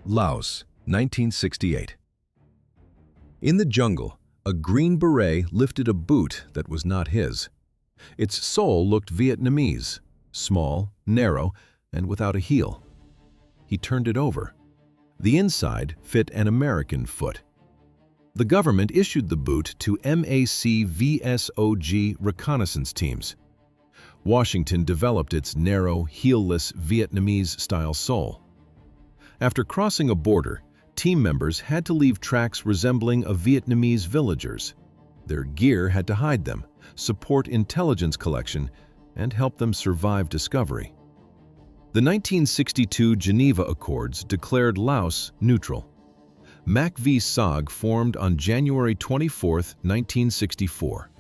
Laos, 1968. In the jungle, a Green Beret lifted a boot that was not his. Its sole looked Vietnamese, small, narrow, and without a heel. He turned it over. The inside fit an American foot. The government issued the boot to MACV SOG reconnaissance teams. Washington developed its narrow, heelless Vietnamese-style sole. After crossing a border, team members had to leave tracks resembling a Vietnamese villagers. Their gear had to hide them, support intelligence collection, and help them survive discovery. The 1962 Geneva Accords declared Laos neutral. MACV SOG formed on January 24, 1964.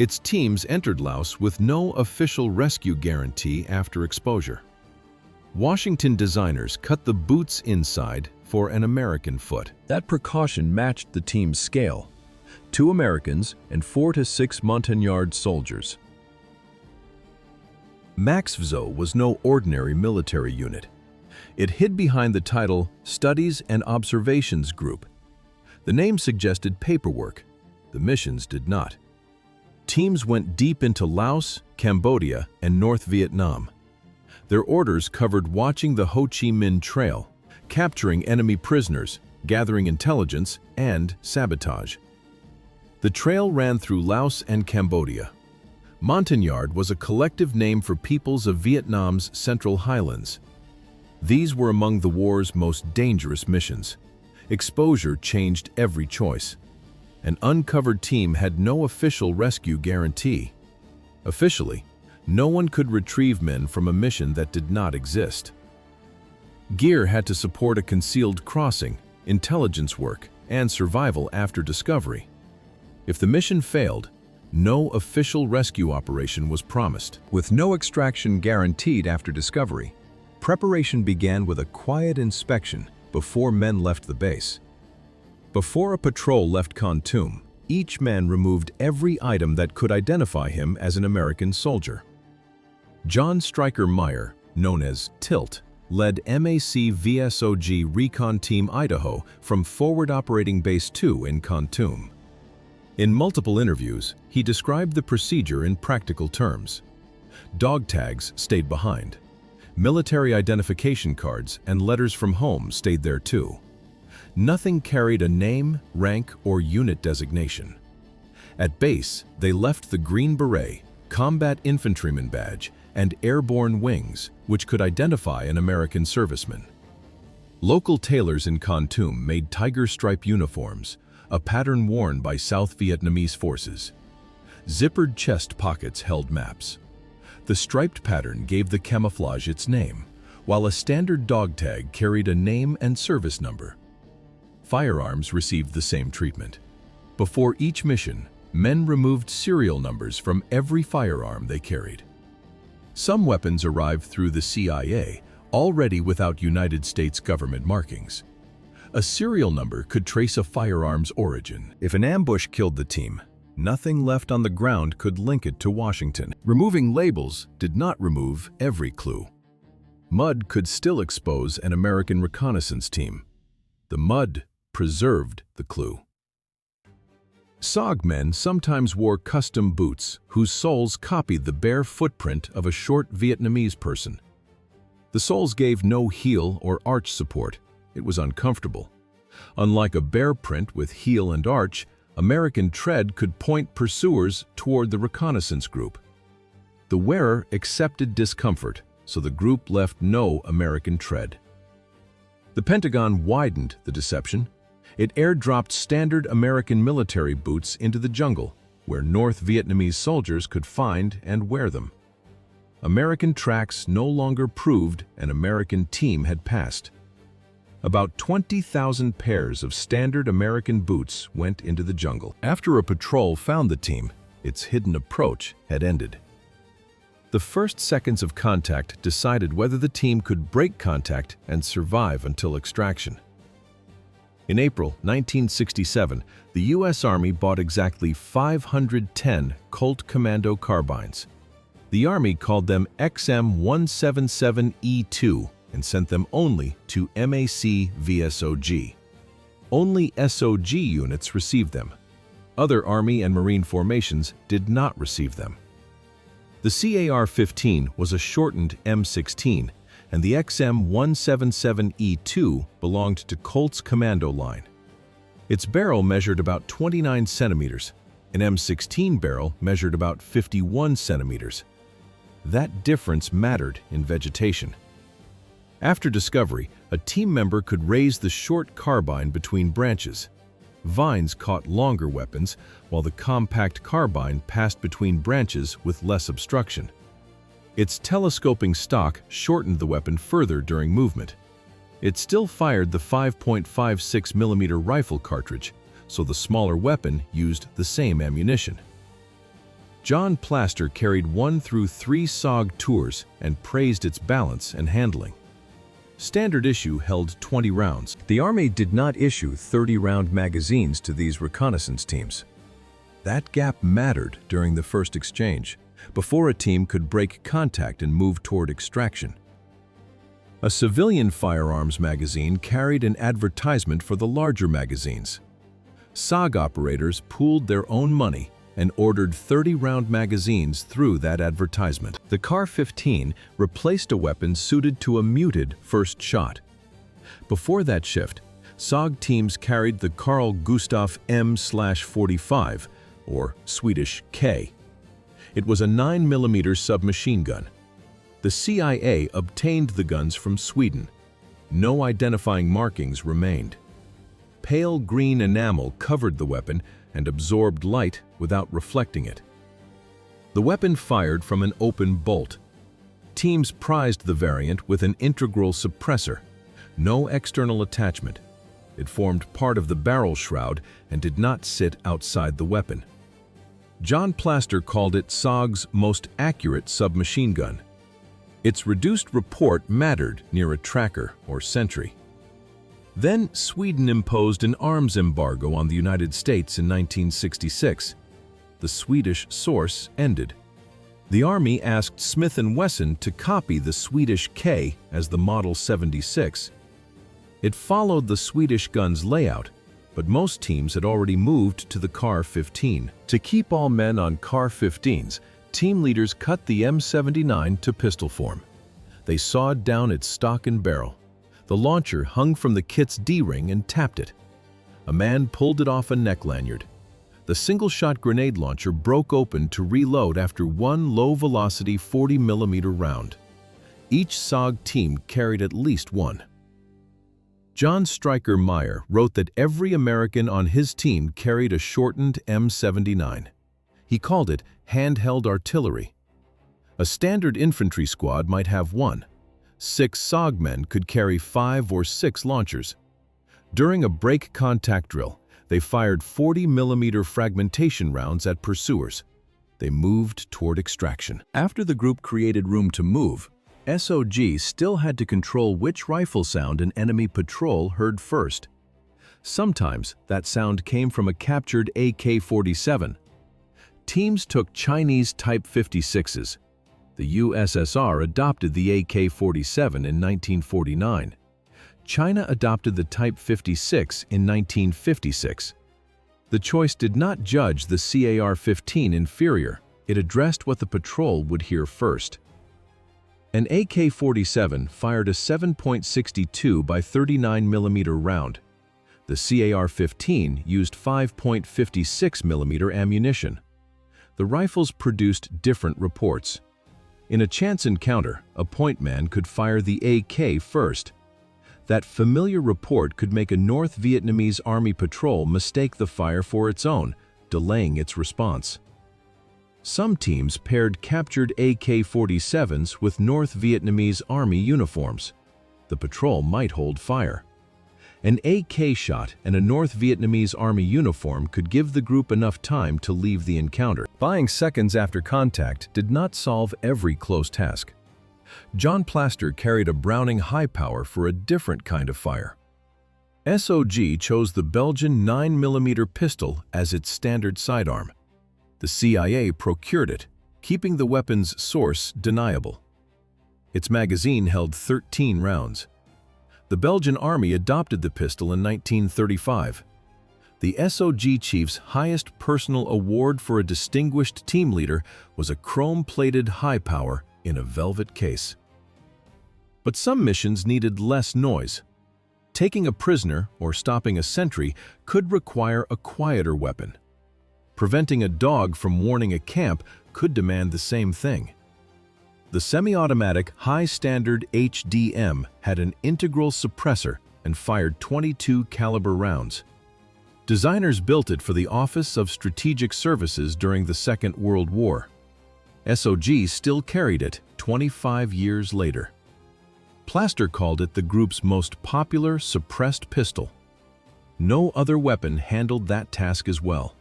Its teams entered Laos with no official rescue guarantee after exposure. Washington designers cut the boot's inside for an American foot. That precaution matched the team's scale: 2 Americans and 4 to 6 Montagnard soldiers. MACV was no ordinary military unit. It hid behind the title Studies and Observations Group. The name suggested paperwork. The missions did not. Teams went deep into Laos, Cambodia, and North Vietnam. Their orders covered watching the Ho Chi Minh Trail, capturing enemy prisoners, gathering intelligence, and sabotage. The trail ran through Laos and Cambodia. Montagnard was a collective name for peoples of Vietnam's Central Highlands. These were among the war's most dangerous missions. Exposure changed every choice. An uncovered team had no official rescue guarantee. Officially, no one could retrieve men from a mission that did not exist. Gear had to support a concealed crossing, intelligence work, and survival after discovery. If the mission failed, no official rescue operation was promised. With no extraction guaranteed after discovery, preparation began with a quiet inspection before men left the base. Before a patrol left Kontum, each man removed every item that could identify him as an American soldier. John Stryker Meyer, known as Tilt, led MACV-SOG Recon Team Idaho from Forward Operating Base 2 in Kontum. In multiple interviews, he described the procedure in practical terms. Dog tags stayed behind. Military identification cards and letters from home stayed there too. Nothing carried a name, rank, or unit designation. At base, they left the Green Beret, Combat Infantryman Badge, and Airborne Wings, which could identify an American serviceman. Local tailors in Kontum made tiger stripe uniforms, a pattern worn by South Vietnamese forces. Zippered chest pockets held maps. The striped pattern gave the camouflage its name, while a standard dog tag carried a name and service number. Firearms received the same treatment. Before each mission, men removed serial numbers from every firearm they carried. Some weapons arrived through the CIA, already without United States government markings. A serial number could trace a firearm's origin. If an ambush killed the team, nothing left on the ground could link it to Washington. Removing labels did not remove every clue. Mud could still expose an American reconnaissance team. The mud preserved the clue. SOG men sometimes wore custom boots whose soles copied the bare footprint of a short Vietnamese person. The soles gave no heel or arch support. It was uncomfortable. Unlike a bare print with heel and arch, American tread could point pursuers toward the reconnaissance group. The wearer accepted discomfort, so the group left no American tread. The Pentagon widened the deception. It airdropped standard American military boots into the jungle, where North Vietnamese soldiers could find and wear them. American tracks no longer proved an American team had passed. About 20,000 pairs of standard American boots went into the jungle. After a patrol found the team, its hidden approach had ended. The first seconds of contact decided whether the team could break contact and survive until extraction. In April 1967, the U.S. Army bought exactly 510 Colt Commando carbines. The Army called them XM-177E2 and sent them only to MACV SOG. Only SOG units received them. Other Army and Marine formations did not receive them. The CAR-15 was a shortened M16, and the XM177E2 belonged to Colt's Commando line. Its barrel measured about 29 centimeters. An M16 barrel measured about 51 centimeters. That difference mattered in vegetation. After discovery, a team member could raise the short carbine between branches. Vines caught longer weapons, while the compact carbine passed between branches with less obstruction. Its telescoping stock shortened the weapon further during movement. It still fired the 5.56 mm rifle cartridge, so the smaller weapon used the same ammunition. John Plaster carried 1 through 3 SOG tours and praised its balance and handling. Standard issue held 20 rounds. The Army did not issue 30-round magazines to these reconnaissance teams. That gap mattered during the first exchange, before a team could break contact and move toward extraction. A civilian firearms magazine carried an advertisement for the larger magazines. SOG operators pooled their own money and ordered 30-round magazines through that advertisement. The CAR-15 replaced a weapon suited to a muted first shot. Before that shift, SOG teams carried the Carl Gustaf M/45, or Swedish K. It was a 9mm submachine gun. The CIA obtained the guns from Sweden. No identifying markings remained. Pale green enamel covered the weapon and absorbed light without reflecting it. The weapon fired from an open bolt. Teams prized the variant with an integral suppressor, no external attachment. It formed part of the barrel shroud and did not sit outside the weapon. John Plaster called it SOG's most accurate submachine gun. Its reduced report mattered near a tracker or sentry. Then Sweden imposed an arms embargo on the United States in 1966. The Swedish source ended. The Army asked Smith & Wesson to copy the Swedish K as the Model 76. It followed the Swedish gun's layout, but most teams had already moved to the CAR-15. To keep all men on CAR-15s, team leaders cut the M79 to pistol form. They sawed down its stock and barrel. The launcher hung from the kit's D-ring and tapped it. A man pulled it off a neck lanyard. The single-shot grenade launcher broke open to reload after one low-velocity 40mm round. Each SOG team carried at least one. John Stryker Meyer wrote that every American on his team carried a shortened M79. He called it handheld artillery. A standard infantry squad might have one. 6 SOG men could carry 5 or 6 launchers. During a break contact drill, they fired 40mm fragmentation rounds at pursuers. They moved toward extraction. After the group created room to move, SOG still had to control which rifle sound an enemy patrol heard first. Sometimes that sound came from a captured AK-47. Teams took Chinese Type 56s. The USSR adopted the AK-47 in 1949. China adopted the Type 56 in 1956. The choice did not judge the CAR-15 inferior. It addressed what the patrol would hear first. An AK-47 fired a 7.62 by 39mm round. The CAR-15 used 5.56mm ammunition. The rifles produced different reports. In a chance encounter, a point man could fire the AK first. That familiar report could make a North Vietnamese Army patrol mistake the fire for its own, delaying its response. Some teams paired captured AK-47s with North Vietnamese Army uniforms. The patrol might hold fire. An AK shot and a North Vietnamese Army uniform could give the group enough time to leave the encounter. Buying seconds after contact did not solve every close task. John Plaster carried a Browning high power for a different kind of fire. SOG chose the Belgian 9mm pistol as its standard sidearm. The CIA procured it, keeping the weapon's source deniable. Its magazine held 13 rounds. The Belgian army adopted the pistol in 1935. The SOG chief's highest personal award for a distinguished team leader was a chrome-plated high-power in a velvet case. But some missions needed less noise. Taking a prisoner or stopping a sentry could require a quieter weapon. Preventing a dog from warning a camp could demand the same thing. The semi-automatic high-standard HDM had an integral suppressor and fired .22 caliber rounds. Designers built it for the Office of Strategic Services during the Second World War. SOG still carried it 25 years later. Plaster called it the group's most popular suppressed pistol. No other weapon handled that task as well.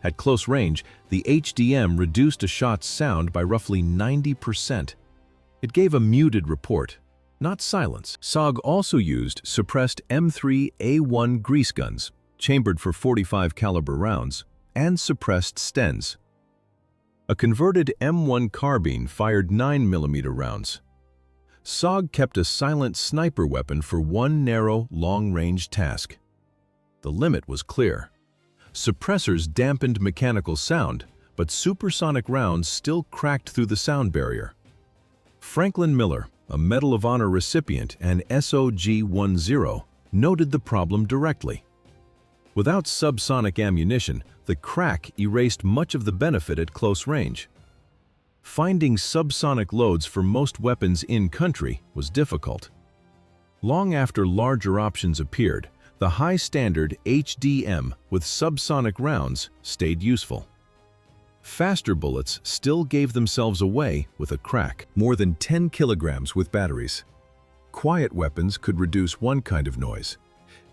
At close range, the HDM reduced a shot's sound by roughly 90%. It gave a muted report, not silence. SOG also used suppressed M3A1 grease guns, chambered for .45 caliber rounds, and suppressed Stens. A converted M1 carbine fired 9mm rounds. SOG kept a silent sniper weapon for one narrow, long-range task. The limit was clear. Suppressors dampened mechanical sound, but supersonic rounds still cracked through the sound barrier. Franklin Miller, a Medal of Honor recipient and SOG-10, noted the problem directly. Without subsonic ammunition, the crack erased much of the benefit at close range. Finding subsonic loads for most weapons in-country was difficult. Long after larger options appeared, the high-standard HDM with subsonic rounds stayed useful. Faster bullets still gave themselves away with a crack, more than 10 kilograms with batteries. Quiet weapons could reduce one kind of noise.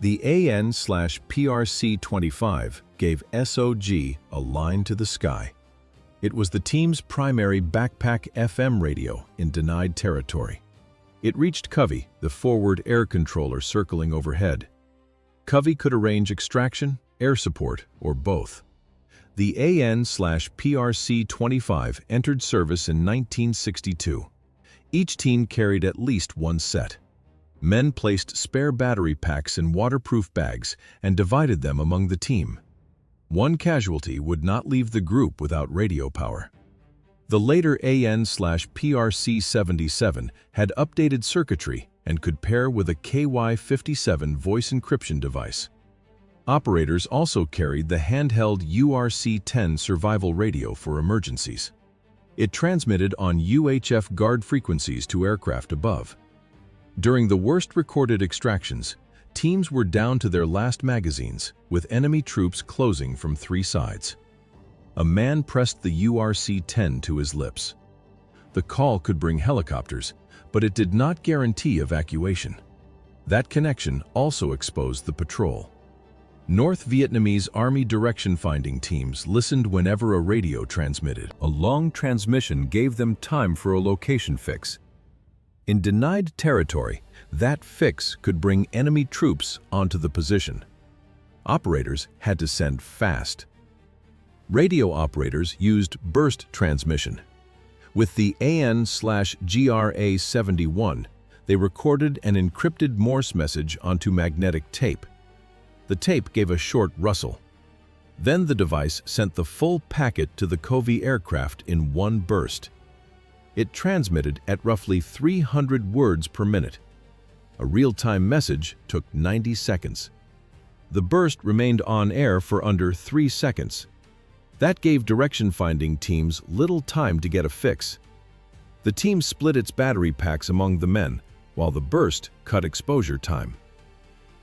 The AN/PRC-25 gave SOG a line to the sky. It was the team's primary backpack FM radio in denied territory. It reached Covey, the forward air controller circling overhead. Covey could arrange extraction, air support, or both. The AN/PRC-25 entered service in 1962. Each team carried at least one set. Men placed spare battery packs in waterproof bags and divided them among the team. One casualty would not leave the group without radio power. The later AN/PRC-77 had updated circuitry and could pair with a KY-57 voice encryption device. Operators also carried the handheld URC-10 survival radio for emergencies. It transmitted on UHF guard frequencies to aircraft above. During the worst recorded extractions, teams were down to their last magazines, with enemy troops closing from three sides. A man pressed the URC-10 to his lips. The call could bring helicopters, but it did not guarantee evacuation. That connection also exposed the patrol. North Vietnamese Army direction-finding teams listened whenever a radio transmitted. A long transmission gave them time for a location fix. In denied territory, that fix could bring enemy troops onto the position. Operators had to send fast. Radio operators used burst transmission. With the AN/GRA-71, they recorded an encrypted Morse message onto magnetic tape. The tape gave a short rustle. Then the device sent the full packet to the Covey aircraft in one burst. It transmitted at roughly 300 words per minute. A real-time message took 90 seconds. The burst remained on air for under 3 seconds. That gave direction-finding teams little time to get a fix. The team split its battery packs among the men, while the burst cut exposure time.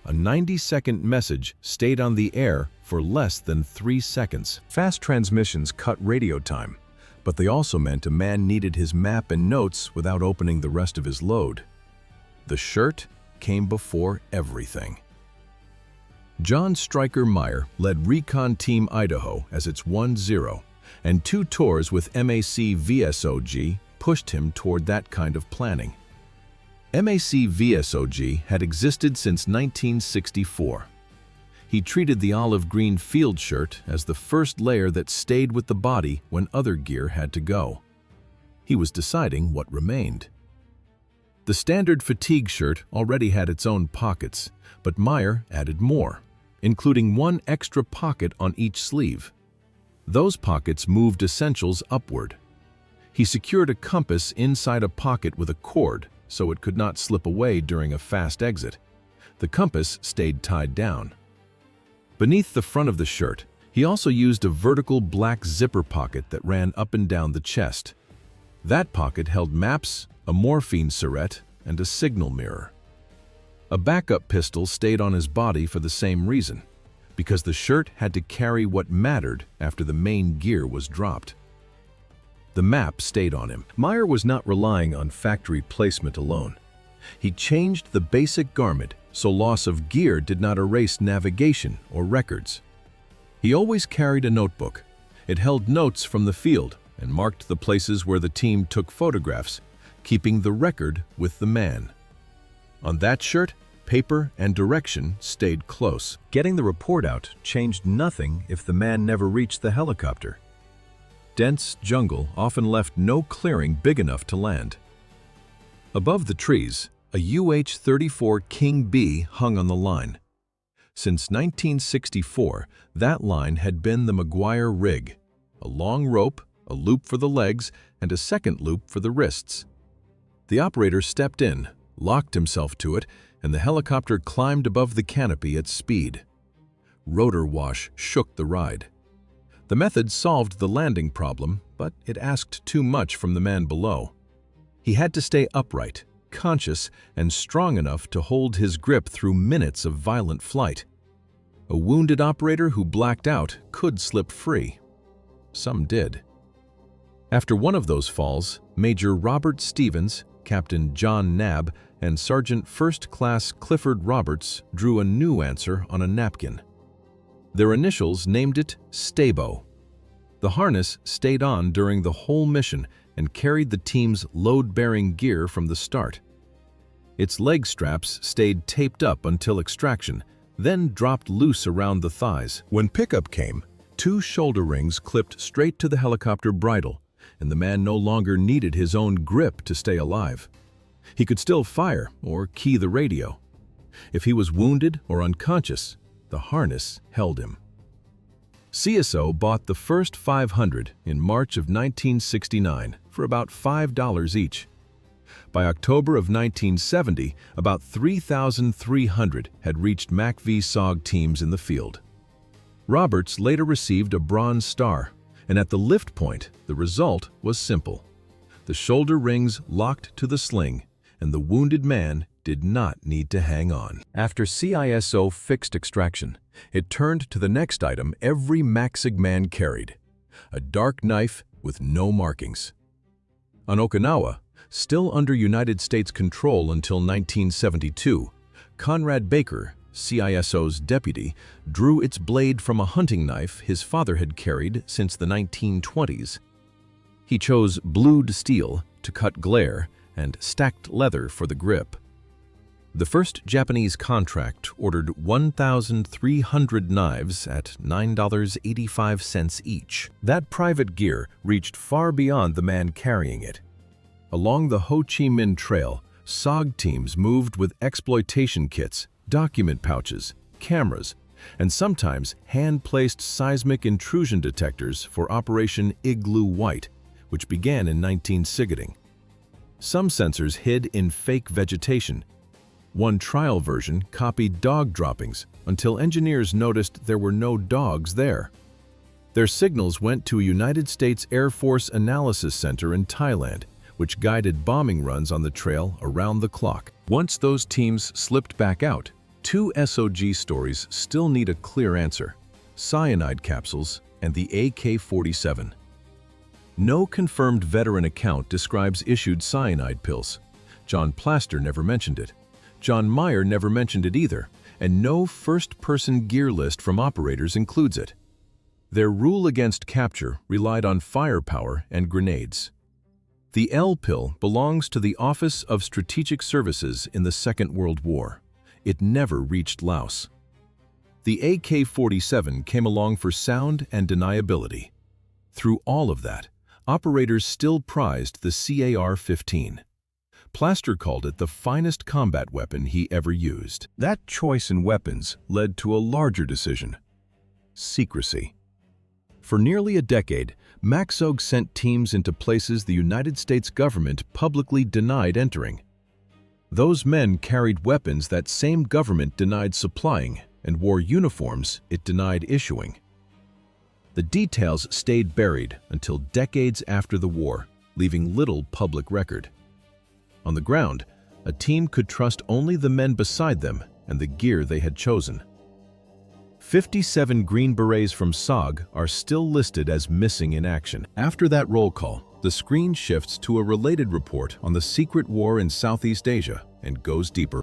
A 90-second message stayed on the air for less than 3 seconds. Fast transmissions cut radio time, but they also meant a man needed his map and notes without opening the rest of his load. The shirt came before everything. John Stryker Meyer led Recon Team Idaho as its 1-0, and 2 tours with MACV SOG pushed him toward that kind of planning. MACV SOG had existed since 1964. He treated the olive green field shirt as the first layer that stayed with the body when other gear had to go. He was deciding what remained. The standard fatigue shirt already had its own pockets, but Meyer added more, including one extra pocket on each sleeve. Those pockets moved essentials upward. He secured a compass inside a pocket with a cord so it could not slip away during a fast exit. The compass stayed tied down. Beneath the front of the shirt, he also used a vertical black zipper pocket that ran up and down the chest. That pocket held maps, a morphine syringe, and a signal mirror. A backup pistol stayed on his body for the same reason, because the shirt had to carry what mattered after the main gear was dropped. The map stayed on him. Meyer was not relying on factory placement alone. He changed the basic garment so loss of gear did not erase navigation or records. He always carried a notebook. It held notes from the field and marked the places where the team took photographs, keeping the record with the man. On that shirt, paper and direction stayed close. Getting the report out changed nothing if the man never reached the helicopter. Dense jungle often left no clearing big enough to land. Above the trees, a UH-34 King B hung on the line. Since 1964, that line had been the McGuire rig, a long rope, a loop for the legs, and a second loop for the wrists. The operator stepped in, locked himself to it, and the helicopter climbed above the canopy at speed. Rotor wash shook the ride. The method solved the landing problem, but it asked too much from the man below. He had to stay upright, conscious, and strong enough to hold his grip through minutes of violent flight. A wounded operator who blacked out could slip free. Some did. After one of those falls, Major Robert Stevens, Captain John Knabb, and Sergeant First Class Clifford Roberts drew a new answer on a napkin. Their initials named it Stabo. The harness stayed on during the whole mission and carried the team's load-bearing gear from the start. Its leg straps stayed taped up until extraction, then dropped loose around the thighs. When pickup came, 2 shoulder rings clipped straight to the helicopter bridle, and the man no longer needed his own grip to stay alive. He could still fire or key the radio. If he was wounded or unconscious, the harness held him. CSO bought the first 500 in March of 1969 for about $5 each. By October of 1970, about 3,300 had reached MACV SOG teams in the field. Roberts later received a Bronze Star, and at the lift point, the result was simple. The shoulder rings locked to the sling, and the wounded man did not need to hang on. After CISO fixed extraction, it turned to the next item every MACV man carried, a dark knife with no markings. On Okinawa, still under United States control until 1972, Conrad Baker, CISO's deputy, drew its blade from a hunting knife his father had carried since the 1920s. He chose blued steel to cut glare and stacked leather for the grip. The first Japanese contract ordered 1,300 knives at $9.85 each. That private gear reached far beyond the man carrying it. Along the Ho Chi Minh Trail, SOG teams moved with exploitation kits, document pouches, cameras, and sometimes hand-placed seismic intrusion detectors for Operation Igloo White, which began in 1960. Some sensors hid in fake vegetation. One trial version copied dog droppings until engineers noticed there were no dogs there. Their signals went to a United States Air Force Analysis Center in Thailand, which guided bombing runs on the trail around the clock. Once those teams slipped back out, 2 SOG stories still need a clear answer: cyanide capsules and the AK-47. No confirmed veteran account describes issued cyanide pills. John Plaster never mentioned it. John Meyer never mentioned it either, and no first-person gear list from operators includes it. Their rule against capture relied on firepower and grenades. The L pill belongs to the Office of Strategic Services in the Second World War. It never reached Laos. The AK-47 came along for sound and deniability. Through all of that, operators still prized the CAR-15. Plaster called it the finest combat weapon he ever used. That choice in weapons led to a larger decision: secrecy. For nearly a decade, MACV sent teams into places the United States government publicly denied entering. Those men carried weapons that same government denied supplying and wore uniforms it denied issuing. The details stayed buried until decades after the war, leaving little public record. On the ground, a team could trust only the men beside them and the gear they had chosen. 57 Green Berets from SOG are still listed as missing in action. After that roll call, the screen shifts to a related report on the secret war in Southeast Asia and goes deeper.